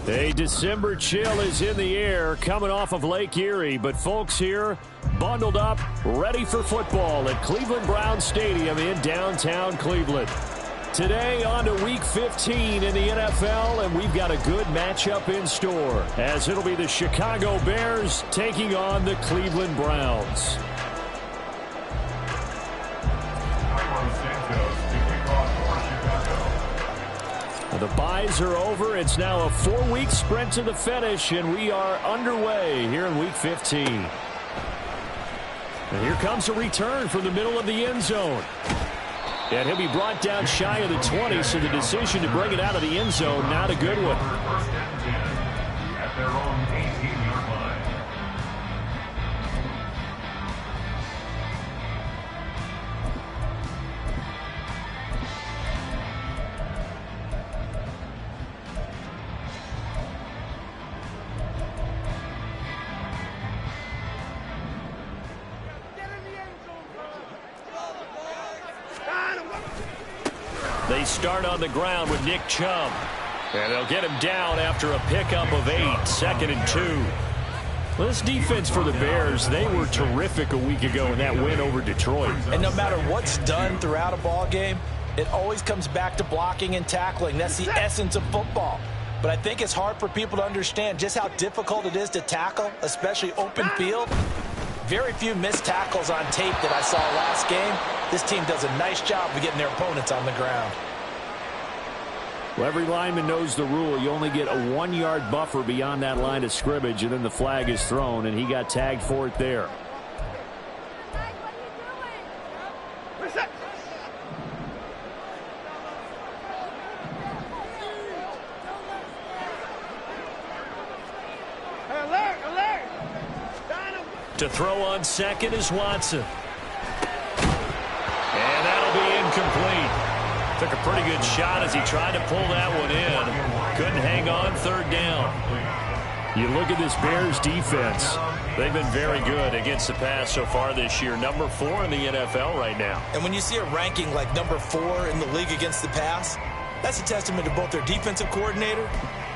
A December chill is in the air coming off of Lake Erie, but folks here bundled up, ready for football at Cleveland Browns Stadium in downtown Cleveland. Today on to Week 15 in the NFL, and we've got a good matchup in store, as it'll be the Chicago Bears taking on the Cleveland Browns. The byes are over. It's now a 4-week sprint to the finish, and we are underway here in Week 15. And here comes a return from the middle of the end zone. And he'll be brought down shy of the 20, so the decision to bring it out of the end zone, not a good one. At their own 18-yard line. They start on the ground with Nick Chubb. And they'll get him down after a pickup of 8, 2nd and 2. Well, this defense for the Bears, they were terrific a week ago in that win over Detroit. And no matter what's done throughout a ball game, it always comes back to blocking and tackling. That's the essence of football. But I think it's hard for people to understand just how difficult it is to tackle, especially open field. Very few missed tackles on tape that I saw last game. This team does a nice job of getting their opponents on the ground. Well, every lineman knows the rule. You only get a 1-yard buffer beyond that line of scrimmage, and then the flag is thrown, and he got tagged for it there. To throw on second is Watson. And that'll be incomplete. Took a pretty good shot as he tried to pull that one in. Couldn't hang on, 3rd down. You look at this Bears defense. They've been very good against the pass so far this year. Number 4 in the NFL right now. And when you see a ranking like number 4 in the league against the pass, that's a testament to both their defensive coordinator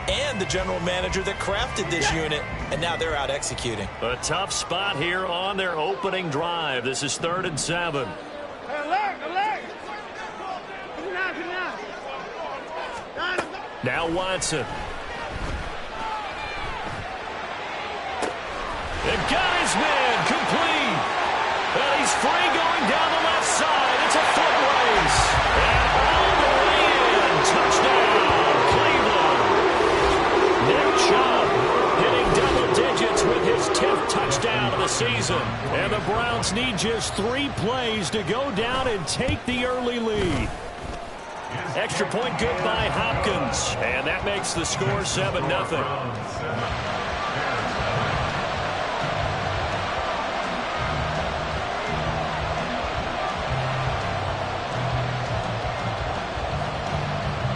and the general manager that crafted this unit, and now they're out executing. A tough spot here on their opening drive. This is 3rd and 7. Now Watson. They've got his man complete. And he's free going down the left side. It's a foot race. And all the way in. Touchdown, Cleveland. Nick Chubb hitting double digits with his 10th touchdown of the season. And the Browns need just 3 plays to go down and take the early lead. Extra point good by Hopkins. And that makes the score 7-0.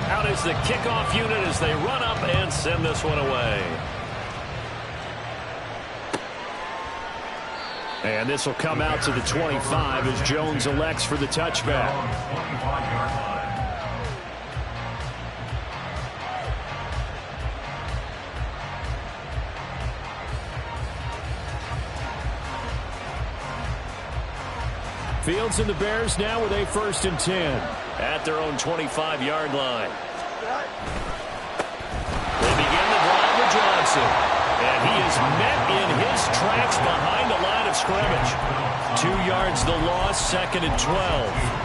Out is the kickoff unit as they run up and send this one away. And this will come out to the 25 as Jones elects for the touchback. Fields and the Bears now with a 1st and 10 at their own 25-yard line. They begin the drive with Johnson. And he is met in his tracks behind the line of scrimmage. 2 yards the loss, 2nd and 12.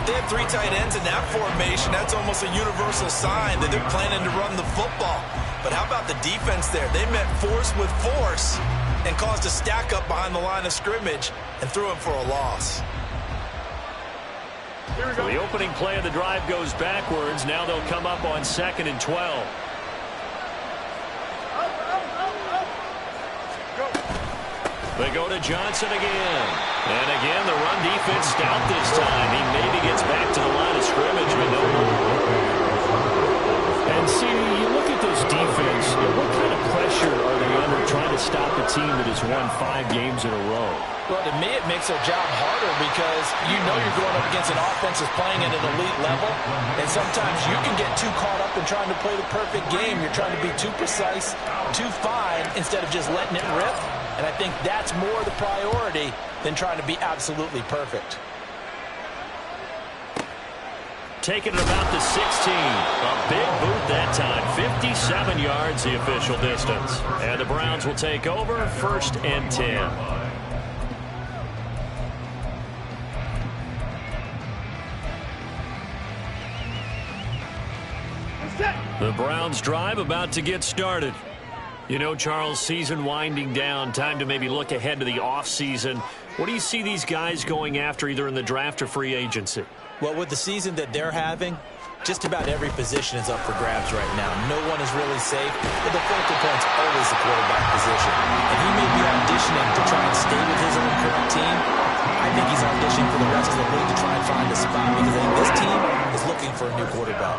They have 3 tight ends in that formation. That's almost a universal sign that they're planning to run the football. But how about the defense there? They met force with force and caused a stack up behind the line of scrimmage and threw him for a loss. So the opening play of the drive goes backwards. Now they'll come up on 2nd and 12. They go to Johnson again. And again, the run defense stout this time. He maybe gets back to the line of scrimmage, but no more. And see, you look at this defense, what kind of pressure are they under trying to stop a team that has won 5 games in a row? Well, to me, it makes their job harder because you know you're going up against an offense that's playing at an elite level, and sometimes you can get too caught up in trying to play the perfect game. You're trying to be too precise, too fine, instead of just letting it rip, and I think that's more the priority than trying to be absolutely perfect. Taking it about the 16. A big boot that time. 57 yards the official distance. And the Browns will take over 1st and 10. The Browns drive about to get started. You know, Charles, season winding down, time to maybe look ahead to the offseason. What do you see these guys going after either in the draft or free agency? Well, with the season that they're having, just about every position is up for grabs right now. No one is really safe, but the focal point's always the quarterback position. And he may be auditioning to try and stay with his own current team. I think he's auditioning for the rest of the league to try and find a spot because I think this team is looking for a new quarterback.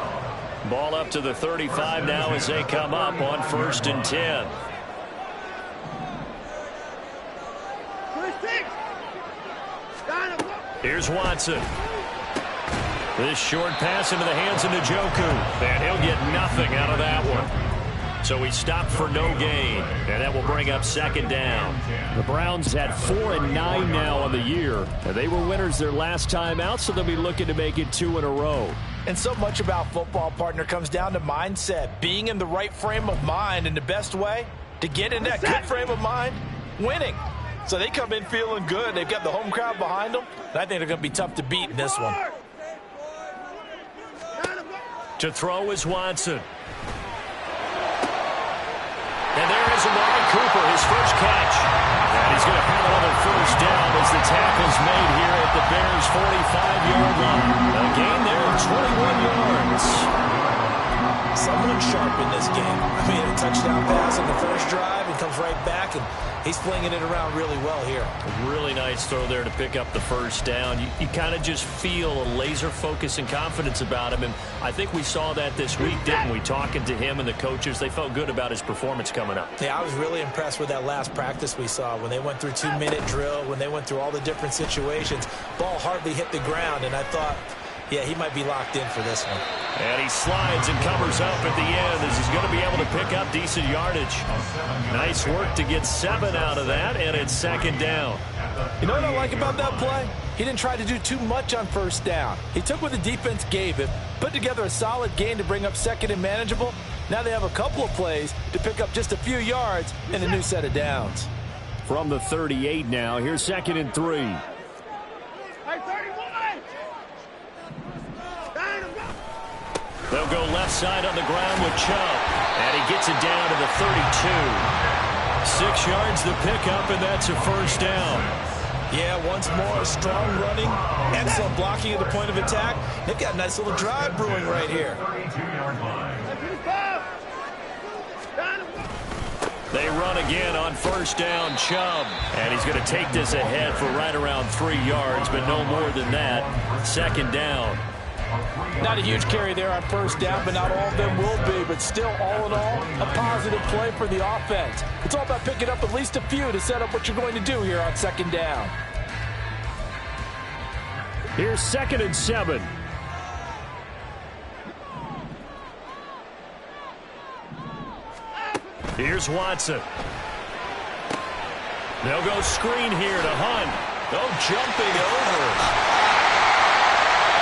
Ball up to the 35 now as they come up on 1st and 10. Here's Watson. This short pass into the hands of Njoku. And he'll get nothing out of that one. So he stopped for no gain. And that will bring up 2nd down. The Browns had 4-9 now on the year. And they were winners their last time out, so they'll be looking to make it 2 in a row. And so much about football, partner, comes down to mindset. Being in the right frame of mind, and the best way to get in that good frame of mind, winning. So they come in feeling good. They've got the home crowd behind them. And I think they're going to be tough to beat in this one. To throw is Watson. And there is Amari Cooper, his first catch. And he's going to have another 1st down as the tackle's made here at the Bears' 45-yard line. A gain there of 21 yards. Someone sharp in this game. I mean, a touchdown pass on the first drive and comes right back, and he's flinging it around really well here. A really nice throw there to pick up the 1st down. You kind of just feel a laser focus and confidence about him, and I think we saw that this week, didn't we? Talking to him and the coaches, they felt good about his performance coming up. Yeah, I was really impressed with that last practice we saw when they went through 2-minute drill, when they went through all the different situations. Ball hardly hit the ground, and I thought, yeah, he might be locked in for this one. And he slides and covers up at the end as he's going to be able to pick up decent yardage. Nice work to get 7 out of that, and it's 2nd down. You know what I like about that play? He didn't try to do too much on 1st down. He took what the defense gave him, put together a solid gain to bring up 2nd and manageable. Now they have a couple of plays to pick up just a few yards and a new set of downs. From the 38 now, here's 2nd and 3. They'll go left side on the ground with Chubb. And he gets it down to the 32. 6 yards the pickup, and that's a 1st down. Yeah, once more, strong running, excellent blocking at the point of attack. They've got a nice little drive brewing right here. They run again on 1st down, Chubb. And he's going to take this ahead for right around 3 yards, but no more than that. 2nd down. Not a huge carry there on 1st down, but not all of them will be. But still, all in all, a positive play for the offense. It's all about picking up at least a few to set up what you're going to do here on 2nd down. Here's 2nd and 7. Here's Watson. They'll go screen here to Hunt. Oh, jumping over.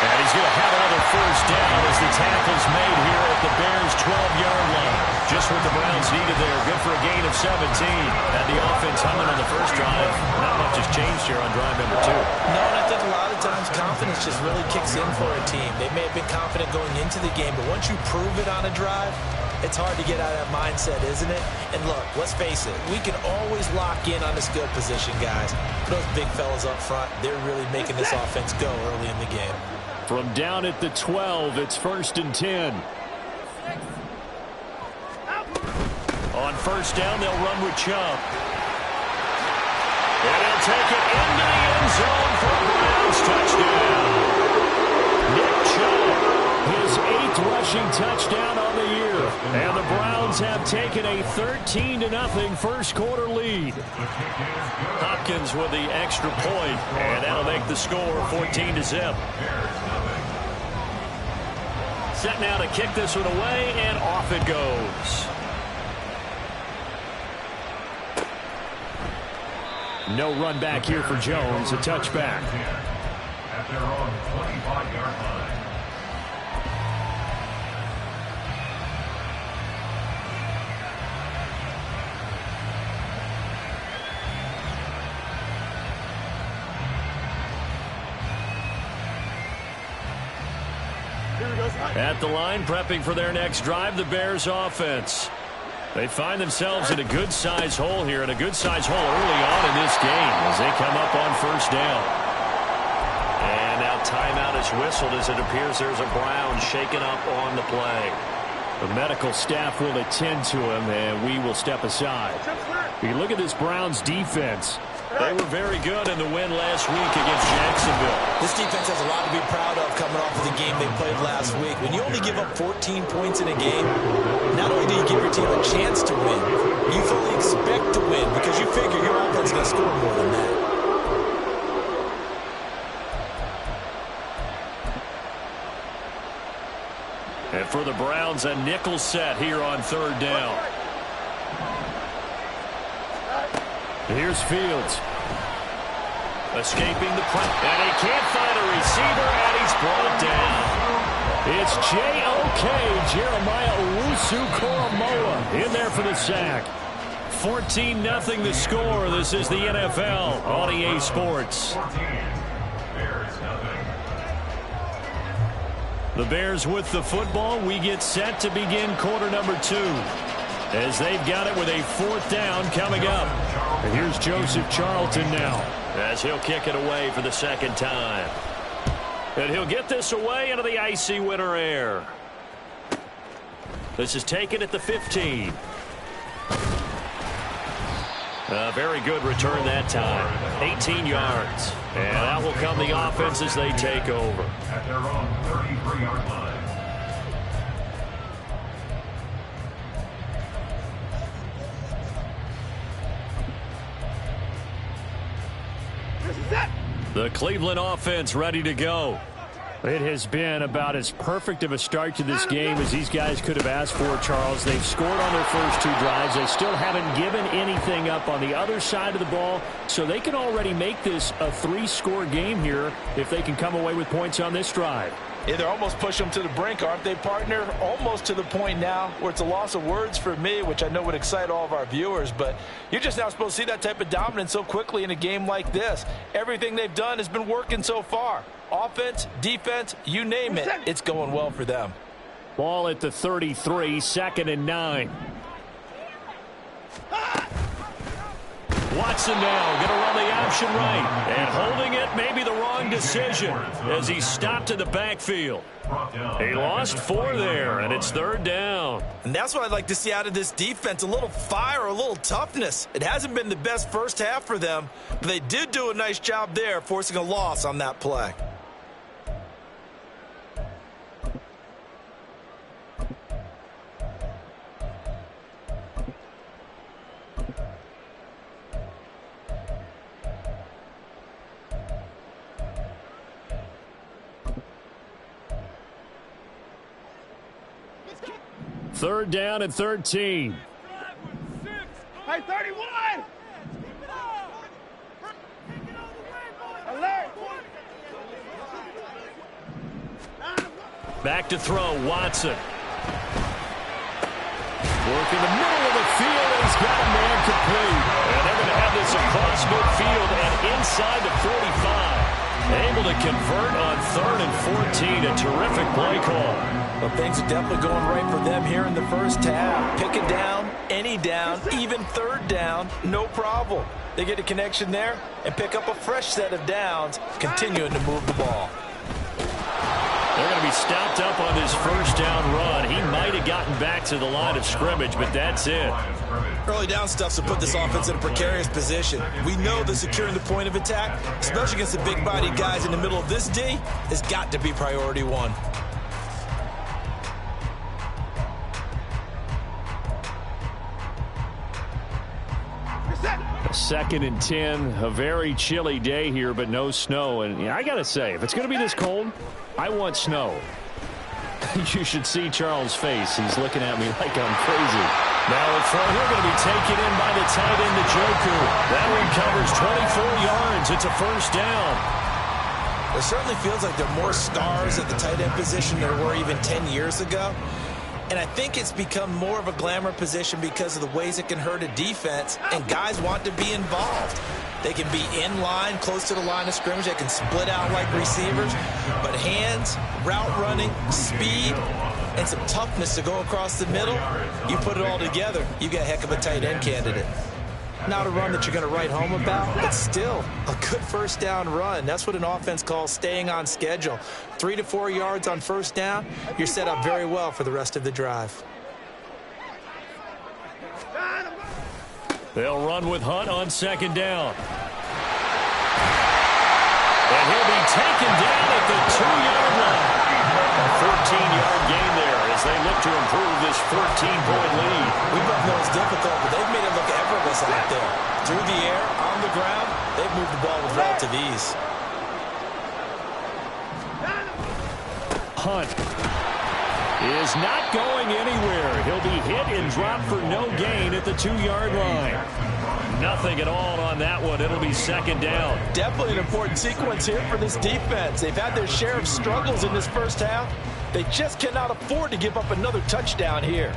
And he's going to have another 1st down as the tackle's made here at the Bears' 12-yard line. Just what the Browns needed there. Good for a gain of 17. Had the offense humming on the first drive. Not much has changed here on drive number 2. No, and I think a lot of times confidence just really kicks in for a team. They may have been confident going into the game, but once you prove it on a drive, it's hard to get out of that mindset, isn't it? And look, let's face it, we can always lock in on the skill position, guys. Those big fellas up front, they're really making this offense go early in the game. From down at the 12, it's 1st and 10. On 1st down, they'll run with Chubb. And he'll take it into the end zone for a Browns touchdown. Nick Chubb, his 8th rushing touchdown on the year. And the Browns have taken a 13-0 first quarter lead. Hopkins with the extra point, and that'll make the score 14-0. Set now to kick this one away, and off it goes. No run back here for Jones, a touchback. At their own 25-yard line. At the line, prepping for their next drive, the Bears offense. They find themselves in a good-sized hole here, and a good-sized hole early on in this game as they come up on first down. And now timeout is whistled as it appears there's a Brown shaken up on the play. The medical staff will attend to him, and we will step aside. You look at this Browns defense. They were very good in the win last week against Jacksonville. This defense has a lot to be proud of coming off of the game they played last week. When you only give up 14 points in a game, not only do you give your team a chance to win, you fully expect to win because you figure your offense is going to score more than that. And for the Browns, a nickel set here on third down. Here's Fields. Escaping the press. And he can't find a receiver, and he's brought down. It's J.O.K. Jeremiah Owusu-Koramoah in there for the sack. 14-0 the score. This is the NFL on EA Sports. The Bears with the football. We get set to begin quarter number 2. As they've got it with a fourth down coming up. And here's Joseph Charlton now. As he'll kick it away for the second time. And he'll get this away into the icy winter air. This is taken at the 15. A very good return that time. 18 yards. And that will come the offense as they take over. At their own 33-yard line. The Cleveland offense ready to go. It has been about as perfect of a start to this game as these guys could have asked for, Charles. They've scored on their first 2 drives. They still haven't given anything up on the other side of the ball, so they can already make this a 3-score game here if they can come away with points on this drive. Yeah, they're almost pushing them to the brink, aren't they, partner? Almost to the point now where it's a loss of words for me, which I know would excite all of our viewers, but you're just now supposed to see that type of dominance so quickly in a game like this. Everything they've done has been working so far. Offense, defense, you name it, it's going well for them. Ball at the 33, 2nd and 9. Watson now going to run the option right. And holding it may be the wrong decision as he stopped in the backfield. He lost 4 there, and it's 3rd down. And that's what I'd like to see out of this defense, a little fire, a little toughness. It hasn't been the best first half for them, but they did do a nice job there, forcing a loss on that play. Third down and 13. Hey, 31! Alert! Back to throw, Watson. Work in the middle of the field, and he's got a man complete. And they're going to have this across midfield and inside the 45. Able to convert on 3rd and 14. A terrific play call. Well, things are definitely going right for them here in the first half. Pick it down, any down, even 3rd down, no problem. They get a connection there and pick up a fresh set of downs, continuing to move the ball. They're going to be stopped up on this first down run. He might have gotten back to the line of scrimmage, but that's it. Early down stuff to put this offense in a precarious position. We know that securing the point of attack, especially against the big-bodied guys in the middle of this D, has got to be priority 1. 2nd and 10, a very chilly day here, but no snow. And I got to say, if it's going to be this cold, I want snow. You should see Charles' face. He's looking at me like I'm crazy. Now in front, he're going to be taken in by the tight end, Njoku. That one covers 24 yards. It's a first down. It certainly feels like there are more stars at the tight end position than there were even 10 years ago. And I think it's become more of a glamour position because of the ways it can hurt a defense, and guys want to be involved. They can be in line, close to the line of scrimmage. They can split out like receivers. But hands, route running, speed, and some toughness to go across the middle, you put it all together, you got a heck of a tight end candidate. Not a run that you're going to write home about, but still a good first down run. That's what an offense calls staying on schedule. 3 to 4 yards on first down, you're set up very well for the rest of the drive. They'll run with Hunt on 2nd down. And he'll be taken down at the 2-yard line. A 14-yard gain there as they look to improve this 14-point lead. We both know it's difficult, but they've made it look effortless out there. Through the air, on the ground, they've moved the ball with relative ease. Hunt is not going anywhere. He'll be hit and dropped for no gain at the 2-yard line. Nothing at all on that one. It'll be 2nd down. Definitely an important sequence here for this defense. They've had their share of struggles in this first half. They just cannot afford to give up another touchdown here.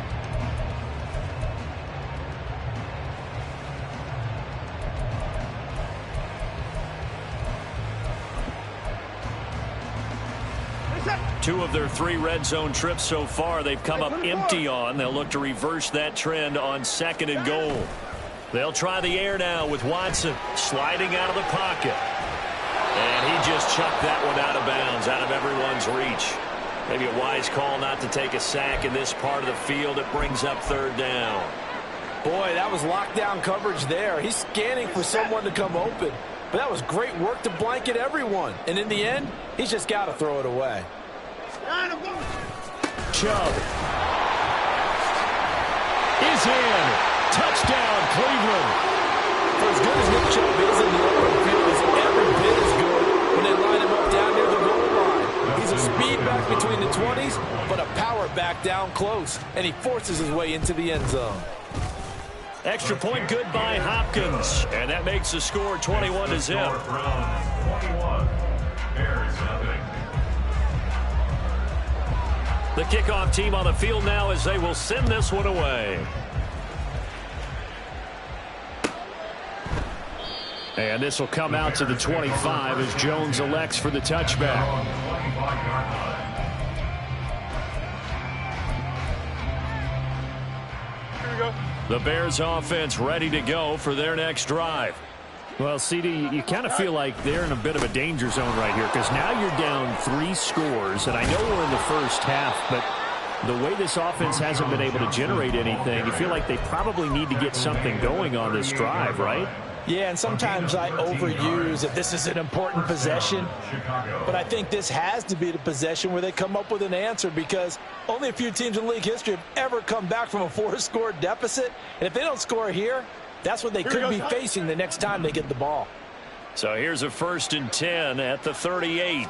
Two of their 3 red zone trips so far they've come up empty on. They'll look to reverse that trend on 2nd and goal. They'll try the air now with Watson sliding out of the pocket. And he just chucked that one out of bounds, out of everyone's reach. Maybe a wise call not to take a sack in this part of the field. It brings up 3rd down. Boy, that was lockdown coverage there. He's scanning for someone to come open. But that was great work to blanket everyone. And in the end, he's just got to throw it away. Chubb is in. Touchdown, Cleveland. For as good as Nick Chubb is in the open field, he's every bit as good when they line him up down near the goal line. He's a speed back between the 20s, but a power back down close, and he forces his way into the end zone. Extra point good by Hopkins, and that makes the score 21-0. 21. Bears nothing. The kickoff team on the field now as they will send this one away. And this will come out to the 25 as Jones elects for the touchback. Here we go. The Bears offense ready to go for their next drive. Well, CD, you kind of feel like they're in a bit of a danger zone right here because now you're down 3 scores, and I know we're in the first half, but the way this offense hasn't been able to generate anything, you feel like they probably need to get something going on this drive, right? Yeah, and sometimes I overuse if this is an important possession, but I think this has to be the possession where they come up with an answer because only a few teams in league history have ever come back from a 4-score deficit, and if they don't score here, that's what they could be facing the next time they get the ball. So here's a 1st and 10 at the 38.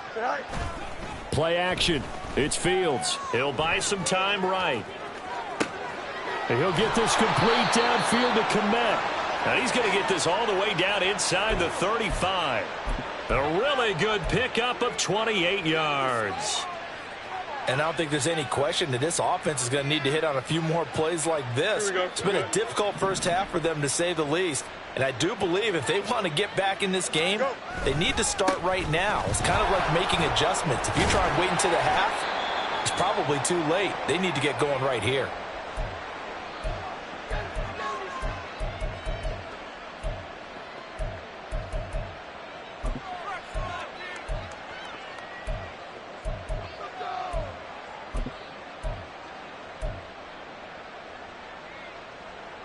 Play action. It's Fields. He'll buy some time right. And he'll get this complete downfield to Kmet. Now he's going to get this all the way down inside the 35. A really good pickup of 28 yards. And I don't think there's any question that this offense is going to need to hit on a few more plays like this. It's been a difficult first half for them, to say the least. And I do believe if they want to get back in this game, they need to start right now. It's kind of like making adjustments. If you try and wait until the half, it's probably too late. They need to get going right here.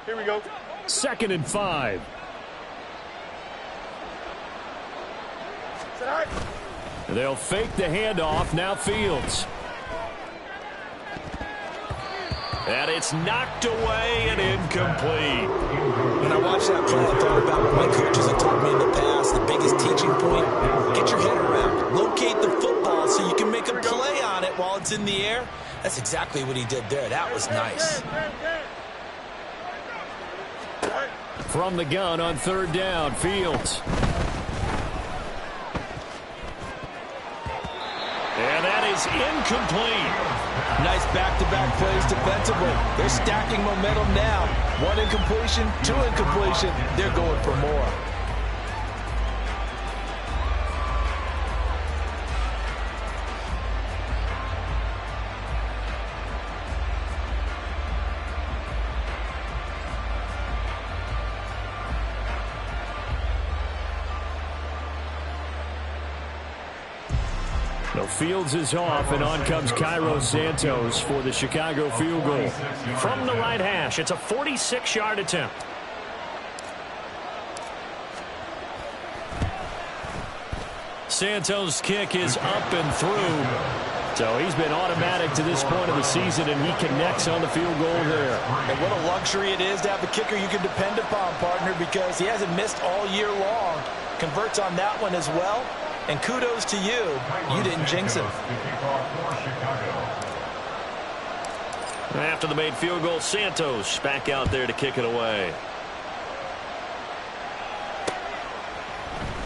Here we go. 2nd and 5. They'll fake the handoff. Now Fields. And it's knocked away and incomplete. When I watched that play, I thought about what my coaches have taught me in the past. The biggest teaching point, get your head around. Locate the football so you can make a play on it while it's in the air. That's exactly what he did there. That was nice. From the gun on third down, Fields. And that is incomplete. Nice back-to-back plays defensively. They're stacking momentum now. 1 incompletion, 2 incompletion. They're going for more. No, Fields is off, and on comes Cairo Santos for the Chicago field goal. From the right hash, it's a 46-yard attempt. Santos' kick is up and through. So he's been automatic to this point of the season, and he connects on the field goal there. And what a luxury it is to have a kicker you can depend upon, partner, because he hasn't missed all year long. Converts on that one as well. And kudos to you. You didn't jinx him. After the made field goal, Santos back out there to kick it away.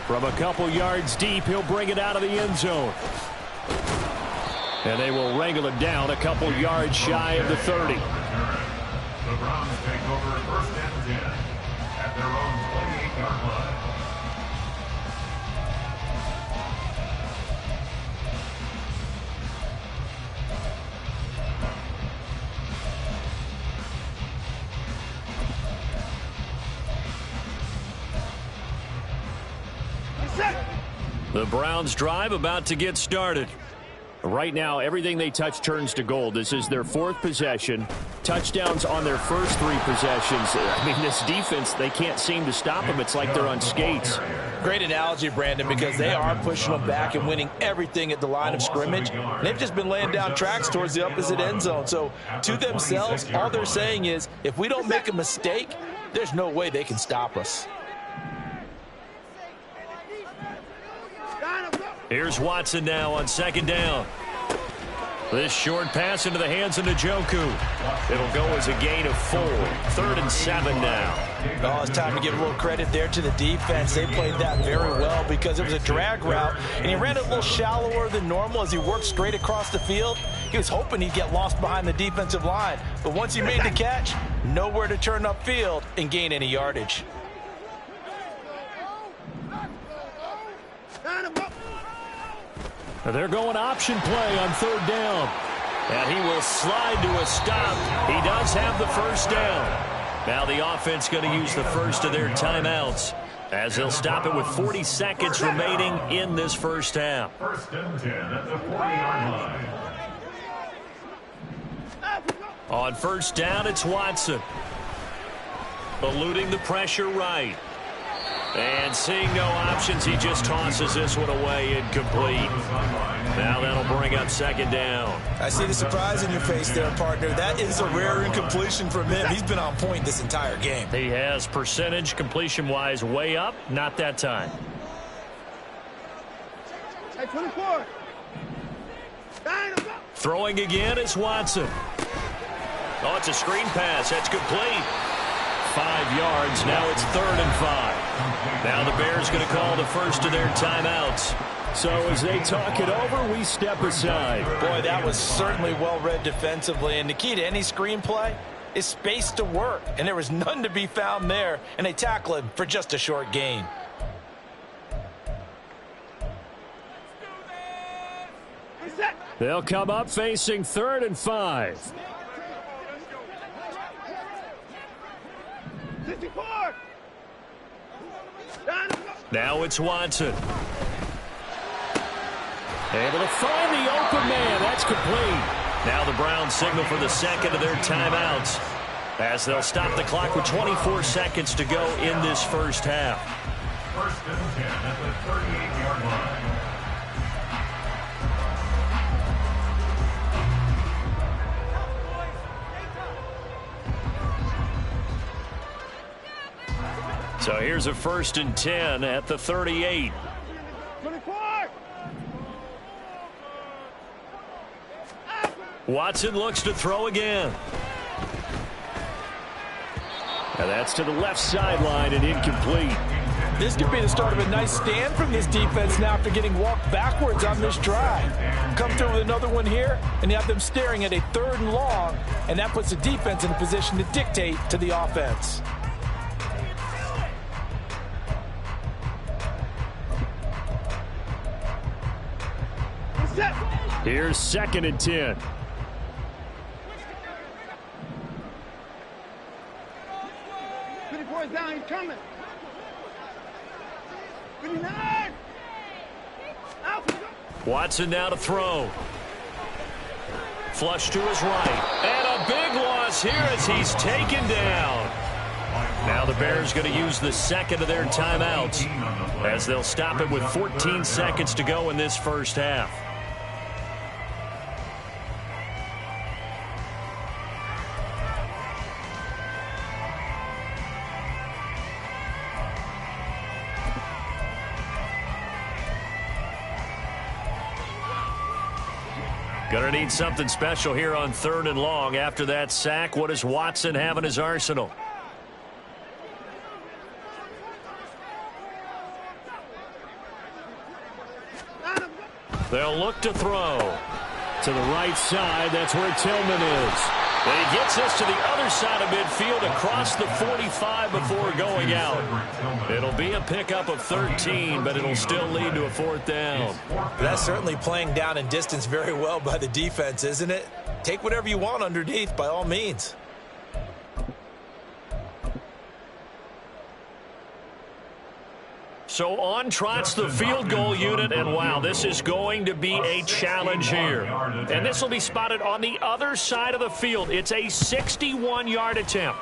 From a couple yards deep, he'll bring it out of the end zone. And they will wrangle it down a couple yards shy of the 30. The Browns take over first and 10 at their own 28-yard line. The Browns drive about to get started. Right now, everything they touch turns to gold. This is their 4th possession. Touchdowns on their first 3 possessions. I mean, this defense, they can't seem to stop them. It's like they're on skates. Great analogy, Brandon, because they are pushing them back and winning everything at the line of scrimmage. They've just been laying down tracks towards the opposite end zone. So to themselves, all they're saying is, if we don't make a mistake, there's no way they can stop us. Here's Watson now on second down. This short pass into the hands of Njoku. It'll go as a gain of 4. 3rd and 7 now. Oh, it's time to give a little credit there to the defense. They played that very well because it was a drag route, and he ran it a little shallower than normal as he worked straight across the field. He was hoping he'd get lost behind the defensive line, but once he made the catch, nowhere to turn upfield and gain any yardage. They're going option play on third down. And he will slide to a stop. He does have the first down. Now the offense going to use the first of their timeouts as they'll stop it with 40 seconds remaining in this first half. First and 10 at the 40-yard line. On first down, it's Watson. Eluding the pressure right. And seeing no options, he just tosses this one away incomplete. Now that'll bring up second down. I see the surprise in your face there, partner. That is a rare incompletion from him. He's been on point this entire game. He has percentage completion-wise way up. Not that time. Hey, 24. Throwing again, it's Watson. Oh, it's a screen pass. That's complete. 5 yards. Now it's 3rd and 5. Now the Bears going to call the first of their timeouts. So as they talk it over, we step aside. Boy, that was certainly well-read defensively. And the key to any screenplay is space to work. And there was none to be found there. And they tackle him for just a short gain. They'll come up facing 3rd and 5. Now it's Watson. Able to find the open man. That's complete. Now the Browns signal for the second of their timeouts as they'll stop the clock with 24 seconds to go in this first half. First and 10 at the 38-yard line. So here's a 1st and 10 at the 38. 24. Watson looks to throw again. And that's to the left sideline and incomplete. This could be the start of a nice stand from this defense now after getting walked backwards on this drive. Come through with another one here, and you have them staring at a 3rd and long, and that puts the defense in a position to dictate to the offense. Here's 2nd and 10. Down, he's coming. 59. Watson now to throw. Flush to his right. And a big loss here as he's taken down. Now the Bears going to use the 2nd of their timeouts as they'll stop it with 14 seconds to go in this first half. Going to need something special here on 3rd and long. After that sack, what does Watson have in his arsenal? They'll look to throw. To the right side, that's where Tillman is. And he gets us to the other side of midfield across the 45 before going out. It'll be a pickup of 13, but it'll still lead to a 4th down. That's certainly playing down in distance very well by the defense, isn't it? Take whatever you want underneath by all means. So on trots the field goal unit, and wow, this is going to be a challenge here. And this will be spotted on the other side of the field. It's a 61-yard attempt.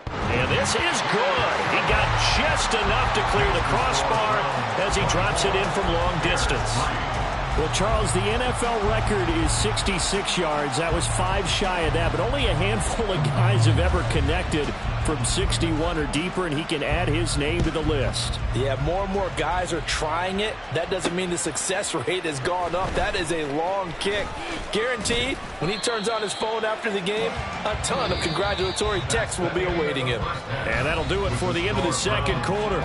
And this is good. He got just enough to clear the crossbar as he drops it in from long distance. Well, Charles, the NFL record is 66 yards. That was 5 shy of that, but only a handful of guys have ever connected from 61 or deeper, and he can add his name to the list. Yeah, more and more guys are trying it. That doesn't mean the success rate has gone up. That is a long kick. Guaranteed, when he turns on his phone after the game, a ton of congratulatory texts will be awaiting him. And that'll do it for the end of the 2nd quarter.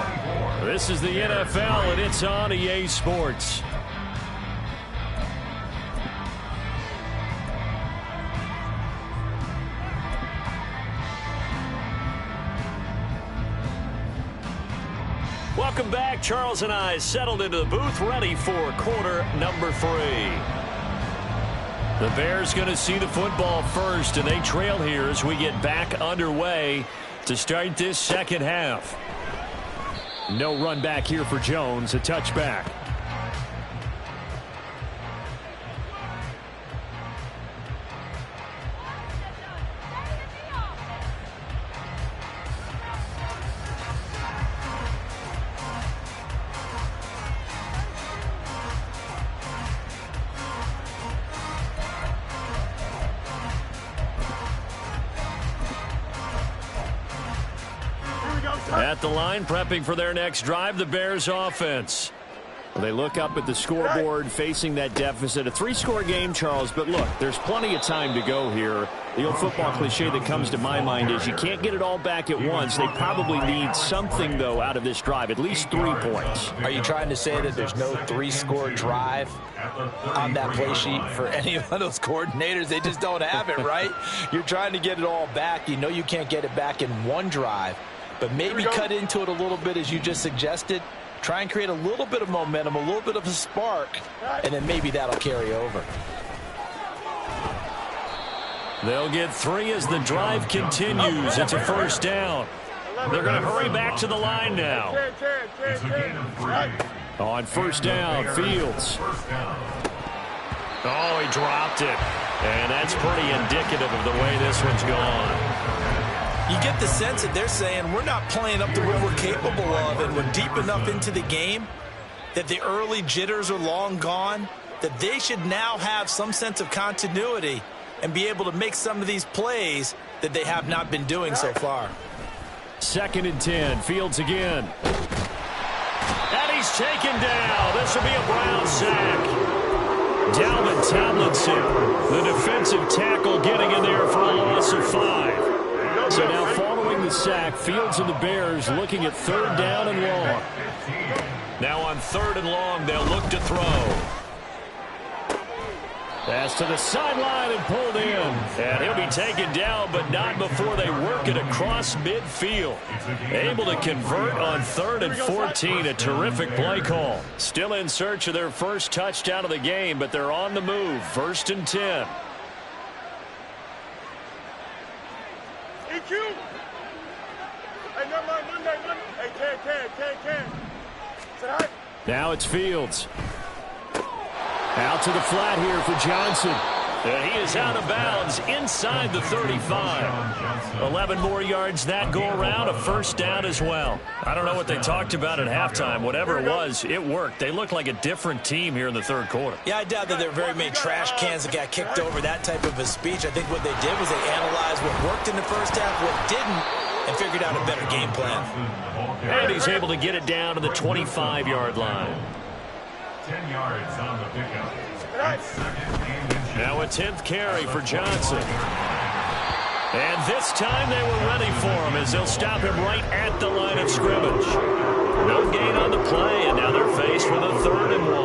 This is the NFL, and it's on EA Sports. Welcome back. Charles and I settled into the booth, ready for quarter number 3. The Bears going to see the football first, and they trail here as we get back underway to start this 2nd half. No run back here for Jones, a touchback. At the line, prepping for their next drive, the Bears offense. Well, they look up at the scoreboard, facing that deficit. A 3-score game, Charles, but look, there's plenty of time to go here. The old football cliche that comes to my mind is you can't get it all back at once. They probably need something, though, out of this drive, at least 3 points. Are you trying to say that there's no 3-score drive on that play sheet for any of those coordinators? They just don't have it, right? You're trying to get it all back. You know you can't get it back in one drive. But maybe cut into it a little bit as you just suggested. Try and create a little bit of momentum, a little bit of a spark, and then maybe that'll carry over. They'll get 3 as the drive continues. It's a 1st down. They're going to hurry back to the line now. On 1st down, Fields. Oh, he dropped it. And that's pretty indicative of the way this one's gone. You get the sense that they're saying we're not playing up to what we're capable of, and we're deep enough into the game that the early jitters are long gone, that they should now have some sense of continuity and be able to make some of these plays that they have not been doing so far. 2nd and 10. Fields again. And he's taken down. This will be a Brown sack. Dalvin Tomlinson, the defensive tackle, getting in there for a loss of 5. So now following the sack, Fields and the Bears looking at 3rd down and long. Now on 3rd and long, they'll look to throw. Pass to the sideline and pulled in. And he'll be taken down, but not before they work it across midfield. Able to convert on 3rd and 14. A terrific play call. Still in search of their first touchdown of the game, but they're on the move. 1st and 10. EQ. Hey, no, Monday. Hey, Ken. Say hi. Now it's Fields. Out to the flat here for Johnson. And he is out of bounds inside the 35. 11 more yards that go around. A 1st down as well. I don't know what they talked about at halftime. Whatever it was, it worked. They look like a different team here in the 3rd quarter. Yeah, I doubt that there were very many trash cans that got kicked over that type of a speech. I think what they did was they analyzed what worked in the first half, what didn't, and figured out a better game plan. And he's able to get it down to the 25-yard line. 10 yards on the pickup. Now a 10th carry for Johnson. And this time they were ready for him as they'll stop him right at the line of scrimmage. No gain on the play, and now they're faced with a 3rd and 1.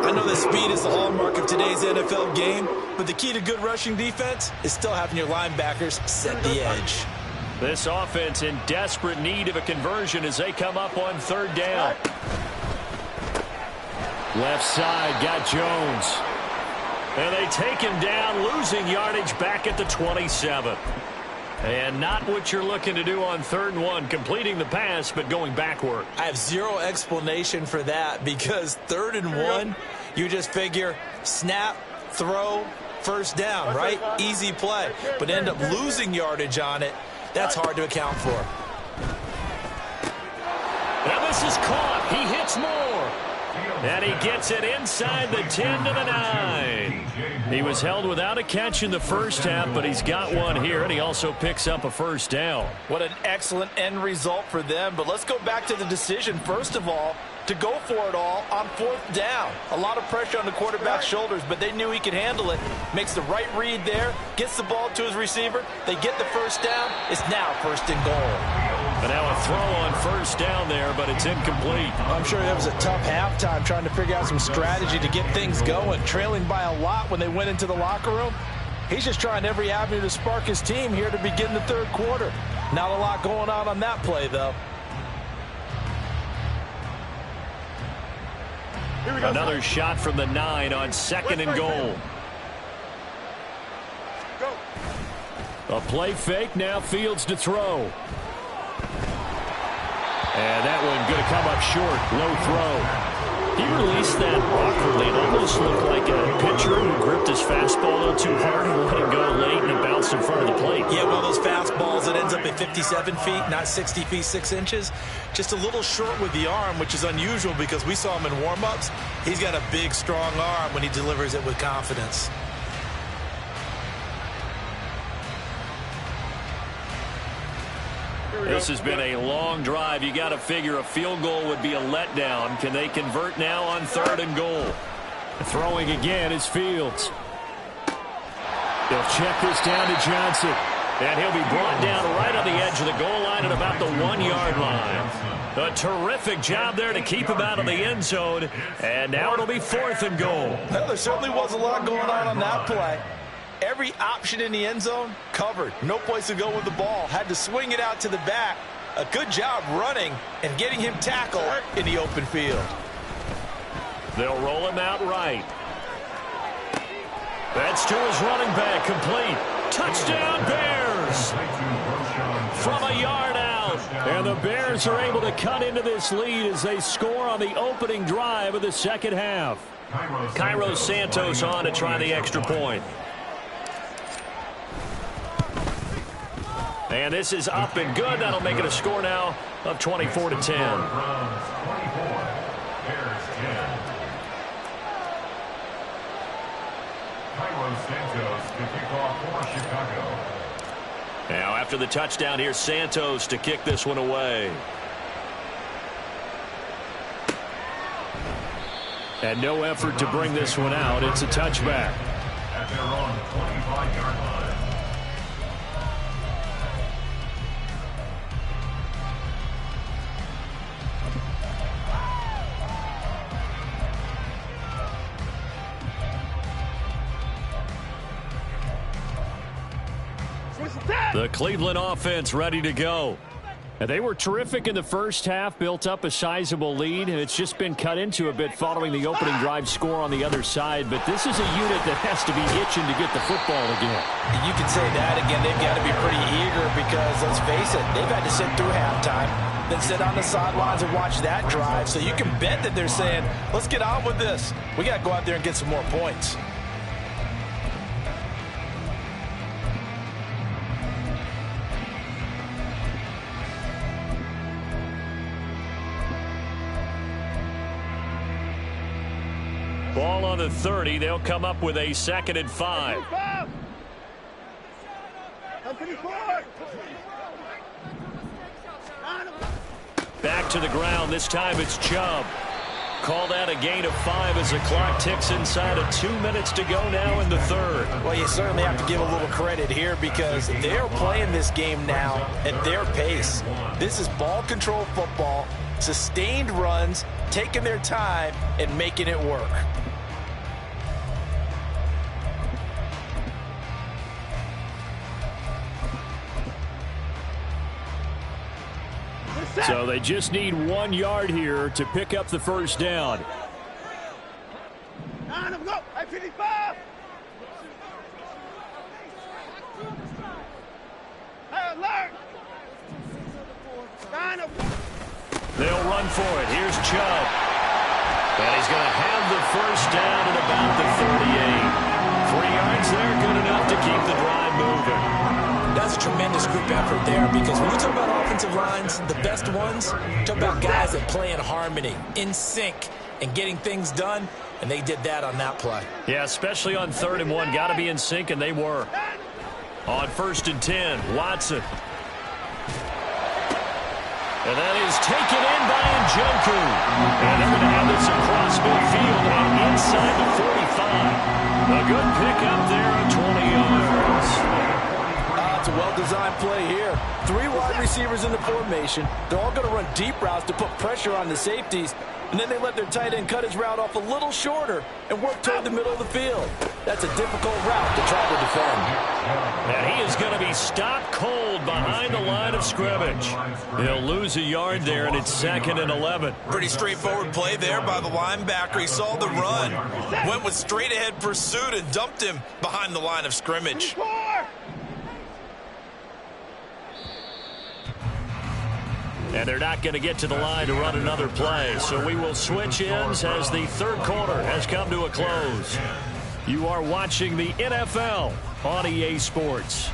I know that speed is the hallmark of today's NFL game, but the key to good rushing defense is still having your linebackers set the edge. This offense in desperate need of a conversion as they come up on 3rd down. Left side got Jones. And they take him down, losing yardage back at the 27. And not what you're looking to do on 3rd and 1, completing the pass, but going backward. I have zero explanation for that because 3rd and 1, you just figure snap, throw, 1st down, right? Easy play. But end up losing yardage on it. That's hard to account for. Now this is caught. He hits more. And he gets it inside the 10 to the 9. He was held without a catch in the first half, but he's got one here, and he also picks up a 1st down. What an excellent end result for them. But let's go back to the decision, first of all, to go for it all on 4th down. A lot of pressure on the quarterback's shoulders, but they knew he could handle it. Makes the right read there, gets the ball to his receiver. They get the 1st down. It's now 1st and goal. And now a throw on 1st down there, but it's incomplete. I'm sure that was a tough halftime trying to figure out some strategy to get things going. Trailing by a lot when they went into the locker room. He's just trying every avenue to spark his team here to begin the 3rd quarter. Not a lot going on that play, though. Another shot from the 9 on 2nd and goal. A play fake, now Fields to throw. And that one going to come up short. Low throw. He released that awkwardly. It almost looked like a pitcher who gripped his fastball a little too hard and let it go late, and it bounced in front of the plate. Yeah, one of those fastballs that ends up at 57 feet, not 60 feet, 6 inches. Just a little short with the arm, which is unusual because we saw him in warm-ups. He's got a big, strong arm when he delivers it with confidence. This has been a long drive. You got to figure a field goal would be a letdown. Can they convert now on 3rd and goal? Throwing again is Fields. They'll check this down to Johnson. And he'll be brought down right on the edge of the goal line at about the 1-yard line. A terrific job there to keep him out of the end zone. And now it'll be 4th and goal. Well, there certainly was a lot going on that play. Every option in the end zone covered. No place to go with the ball. Had to swing it out to the back. A good job running and getting him tackled in the open field. They'll roll him out right. That's to his running back, complete. Touchdown, Bears! From a yard out. And the Bears are able to cut into this lead as they score on the opening drive of the second half. Cairo Santos on to try the extra point. And this is up and good. That'll make it a score now of 24-10. Now after the touchdown, here's Santos to kick this one away. And no effort to bring this one out. It's a touchback. At their own 25-yard line. The Cleveland offense ready to go. And they were terrific in the first half, built up a sizable lead, and it's just been cut into a bit following the opening drive score on the other side. But this is a unit that has to be itching to get the football again. You can say that again. They've got to be pretty eager because, let's face it, they've had to sit through halftime, then sit on the sidelines and watch that drive. So you can bet that they're saying, let's get on with this. We got to go out there and get some more points. Ball on the 30. They'll come up with a 2nd and 5. Back to the ground. This time it's Chubb. Call that a gain of 5 as the clock ticks inside of 2 minutes to go now in the third. Well, you certainly have to give a little credit here because they're playing this game now at their pace. This is ball control football, sustained runs, taking their time and making it work. So they just need 1 yard here to pick up the first down. They'll run for it. Here's Chubb. And he's going to have the first down at about the 38. 3 yards there, good enough to keep the drive moving. That's a tremendous group effort there because when you talk about offensive lines, the best ones, talk about guys that play in harmony, in sync, and getting things done, and they did that on that play. Yeah, especially on 3rd and 1. Got to be in sync, and they were. On 1st and 10, Watson. And that is taken in by Njoku. And they're going to have this across midfield and inside the 45. A good pickup there at 20 yards. It's a well-designed play here. 3 wide receivers in the formation. They're all going to run deep routes to put pressure on the safeties. And then they let their tight end cut his route off a little shorter and work toward the middle of the field. That's a difficult route to try to defend. And he is going to be stopped cold behind the line of scrimmage. He'll lose a yard there, and it's 2nd and 11. Pretty straightforward play there by the linebacker. He saw the run, went with straight-ahead pursuit, and dumped him behind the line of scrimmage. And they're not going to get to the line to run another play. So we will switch ends as the 3rd quarter has come to a close. You are watching the NFL on EA Sports.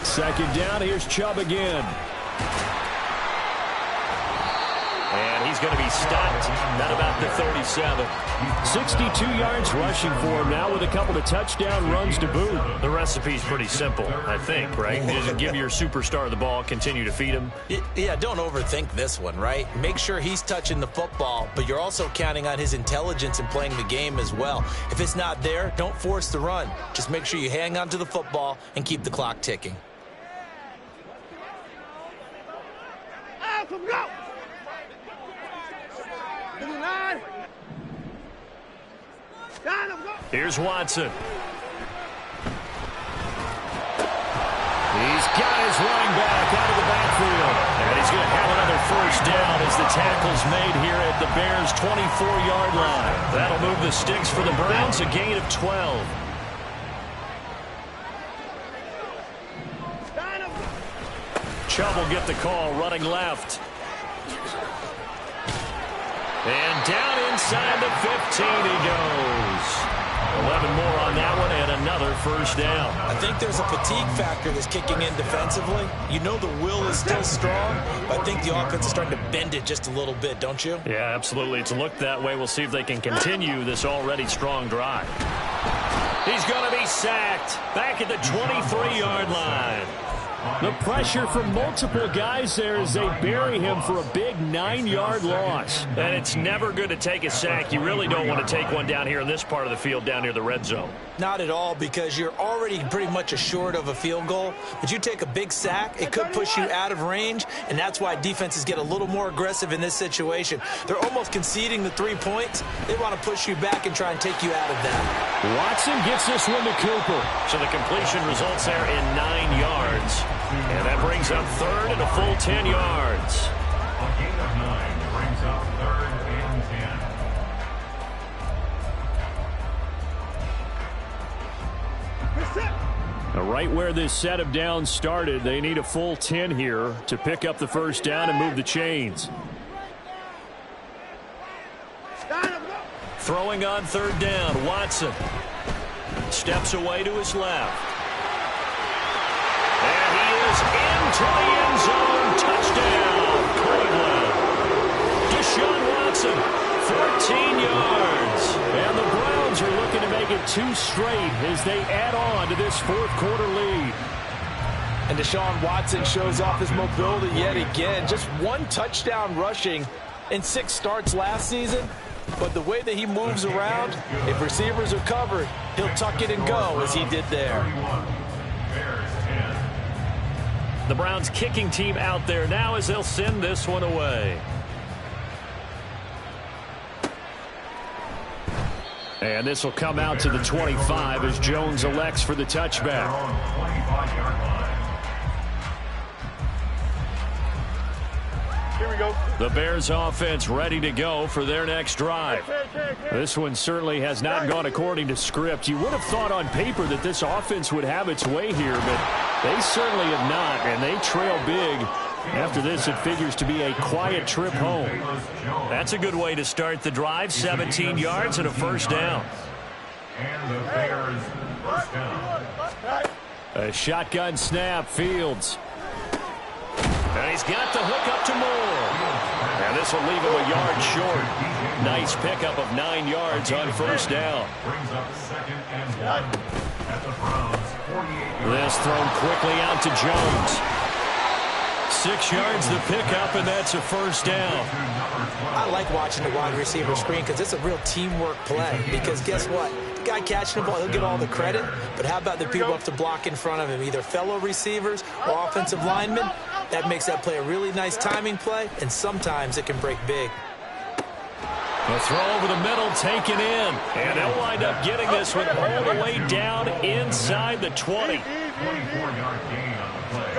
Second down, here's Chubb again. And he's going to be stopped at about the 37. 62 yards rushing for him now with a couple of touchdown runs to boot. The recipe's pretty simple, I think, right? Just give your superstar the ball, continue to feed him. Yeah, don't overthink this one, right? Make sure he's touching the football, but you're also counting on his intelligence in playing the game as well. If it's not there, don't force the run. Just make sure you hang on to the football and keep the clock ticking. Go! Here's Watson. He's got his running back out of the backfield. And he's going to have another first down as the tackle's made here at the Bears' 24-yard line. That'll move the sticks for the Browns, a gain of 12. Chubb will get the call running left. And down inside the 15 he goes. 11 more on that one and another first down. I think there's a fatigue factor that's kicking in defensively. You know the will is still strong, but I think the offense is starting to bend it just a little bit, don't you? Yeah, absolutely. It's looked that way. We'll see if they can continue this already strong drive. He's going to be sacked back at the 23-yard line. The pressure from multiple guys there as they bury him for a big 9-yard loss. And it's never good to take a sack. You really don't want to take one down here in this part of the field, down near the red zone. Not at all, because you're already pretty much assured of a field goal. But you take a big sack, it could push you out of range, and that's why defenses get a little more aggressive in this situation. They're almost conceding the 3 points. They want to push you back and try and take you out of that. Watson gets this one to Cooper. So the completion results there in 9 yards. And that brings up third and a full 10 yards. A gain of 9 brings up 3rd and 10. Right where this set of downs started, they need a full 10 here to pick up the first down and move the chains. Throwing on third down, Watson steps away to his left. And he is into the end zone. Touchdown, Cleveland. Deshaun Watson, 14 yards. And the Browns are looking to make it 2 straight as they add on to this fourth-quarter lead. And Deshaun Watson shows off his mobility yet again. Just 1 touchdown rushing in 6 starts last season. But the way that he moves around, if receivers are covered, he'll tuck it and go as he did there. The Browns kicking team out there now as they'll send this one away. And this will come out to the 25 as Jones elects for the touchback. Here we go. The Bears offense ready to go for their next drive. This one certainly has not gone according to script. You would have thought on paper that this offense would have its way here, but they certainly have not, and they trail big. After this, it figures to be a quiet trip home. That's a good way to start the drive. 17 yards and a first down. And the Bears first down. A shotgun snap, Fields. And he's got the hook up to Moore. And this will leave him a yard short. Nice pickup of 9 yards on first down. Brings up 2nd and 1 at the Browns 48. This thrown quickly out to Jones. 6 yards the pickup, and that's a first down. I like watching the wide receiver screen because it's a real teamwork play. Because guess what? The guy catching the ball, he'll get all the credit. But how about the people up to block in front of him, either fellow receivers or offensive linemen? That makes that play a really nice timing play, and sometimes it can break big. A throw over the middle, taken in. And they'll wind up getting this one all the way down inside the 20. 24-yard gain on the play.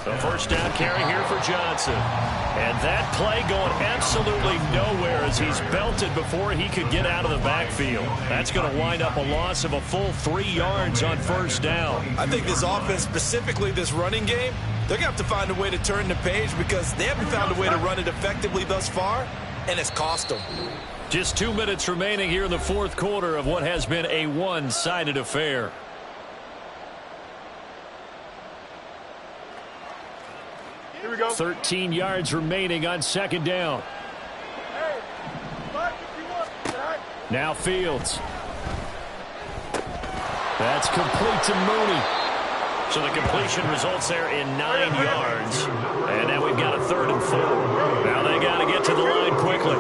The first down carry here for Johnson. And that play going absolutely nowhere as he's belted before he could get out of the backfield. That's going to wind up a loss of a full 3 yards on first down. I think this offense, specifically this running game, they're going to have to find a way to turn the page because they haven't found a way to run it effectively thus far, and it's cost them. Just 2 minutes remaining here in the fourth quarter of what has been a one-sided affair. Here we go. 13 yards remaining on second down. Hey, 551. Now Fields. That's complete to Mooney. So the completion results there in 9 yards. And now we've got a 3rd and 4. Now they got to get to the line quickly.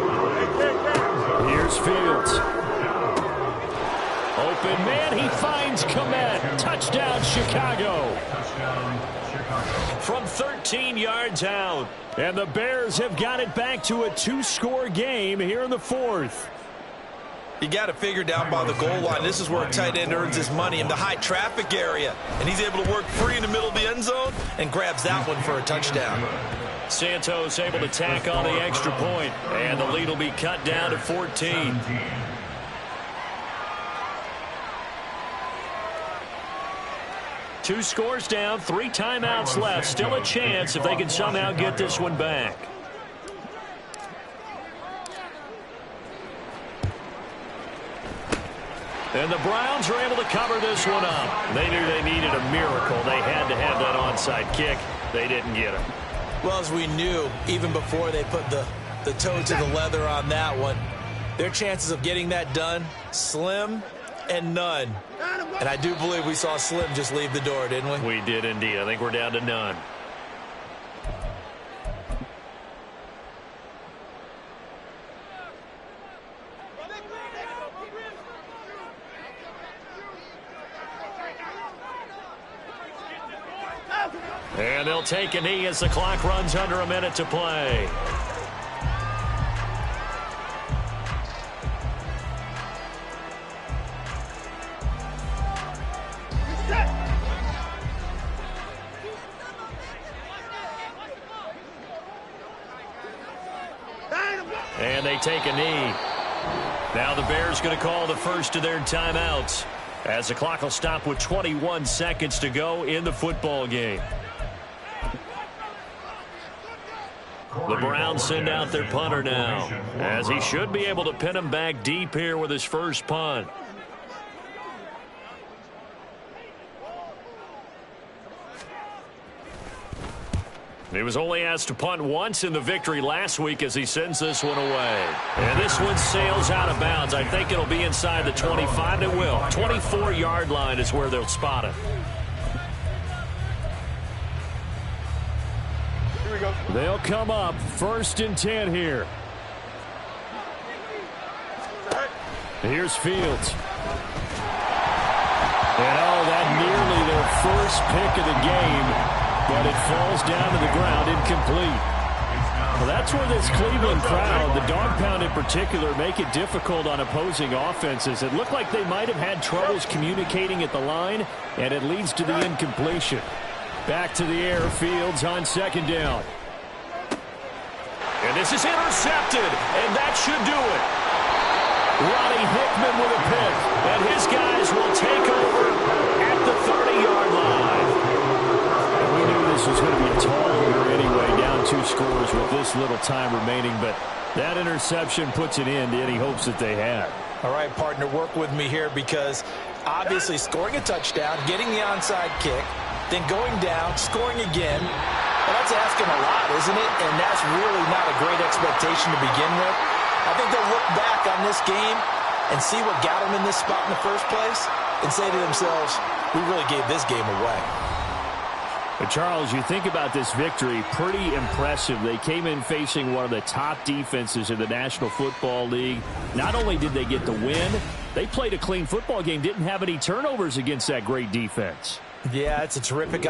Here's Fields. Open man, he finds Komet. Touchdown, Chicago. From 13 yards out. And the Bears have got it back to a 2-score game here in the fourth. You got to figure down by the goal line. This is where a tight end earns his money in the high traffic area. And he's able to work free in the middle of the end zone and grabs that one for a touchdown. Santos able to tack on the extra point. And the lead will be cut down to 14. 2 scores down, 3 timeouts left. Still a chance if they can somehow get this one back. And the Browns are able to cover this one up. They knew they needed a miracle. They had to have that onside kick. They didn't get it. Well, as we knew, even before they put the toe to the leather on that one, their chances of getting that done, slim and none. And I do believe we saw Slim just leave the door, didn't we? We did indeed. I think we're down to none. And they'll take a knee as the clock runs under a minute to play. And they take a knee. Now the Bears going to call the first of their timeouts as the clock will stop with 21 seconds to go in the football game. The Browns send out their punter now, as he should be able to pin him back deep here with his first punt. He was only asked to punt once in the victory last week as he sends this one away. And this one sails out of bounds. I think it'll be inside the 25. It will. 24-yard line is where they'll spot it. Here we go. They'll come up 1st and 10 here. Here's Fields. And that nearly their first pick of the game. But it falls down to the ground incomplete. Well, that's where this Cleveland crowd, the dog pound in particular, make it difficult on opposing offenses. It looked like they might have had troubles communicating at the line, and it leads to the incompletion. Back to the air, Fields on 2nd down. And this is intercepted, and that should do it. Ronnie Hickman with a pick, and his guys will take over at the 30-yard line. We knew this was going to be a tall order anyway, down 2 scores with this little time remaining, but that interception puts an end to any hopes that they had. All right, partner, work with me here because obviously scoring a touchdown, getting the onside kick, then going down, scoring again, well, that's asking a lot, isn't it? And that's really not a great expectation to begin with. I think they'll look back on this game and see what got them in this spot in the first place and say to themselves, we really gave this game away. But Charles, you think about this victory, pretty impressive. They came in facing one of the top defenses in the National Football League. Not only did they get the win, they played a clean football game, didn't have any turnovers against that great defense. Yeah, it's a terrific